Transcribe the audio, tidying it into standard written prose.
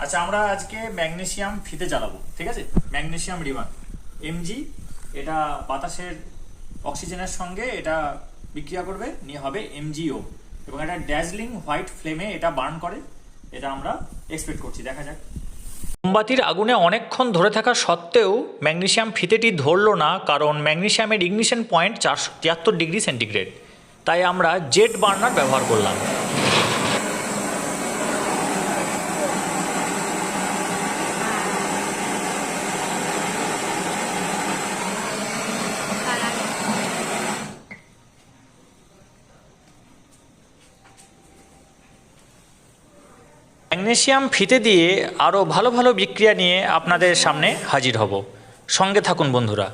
আচ্ছা, আমরা আজকে ম্যাগনেসিয়াম ফিতে জ্বালাবো, ঠিক আছে। ম্যাগনেসিয়াম রিবন এমজি, এটা বাতাসের অক্সিজেনের সঙ্গে এটা বিক্রিয়া করবে, নিয়ে হবে এমজিও, এবং এটা ড্যাজলিং হোয়াইট ফ্লেমে এটা বার্ন করে। এটা আমরা এক্সপেক্ট করছি, দেখা যাক। মোমবাতির আগুনে অনেকক্ষণ ধরে থাকা সত্ত্বেও ম্যাগনেসিয়াম ফিতেটি ধরল না, কারণ ম্যাগনেসিয়ামের ইগনিশন পয়েন্ট 473°C। তাই আমরা জেট বার্নার ব্যবহার করলাম। ম্যাগনেসিয়াম ফিতে দিয়ে আরও ভালো ভালো বিক্রিয়া নিয়ে আপনাদের সামনে হাজির হব। সঙ্গে থাকুন বন্ধুরা।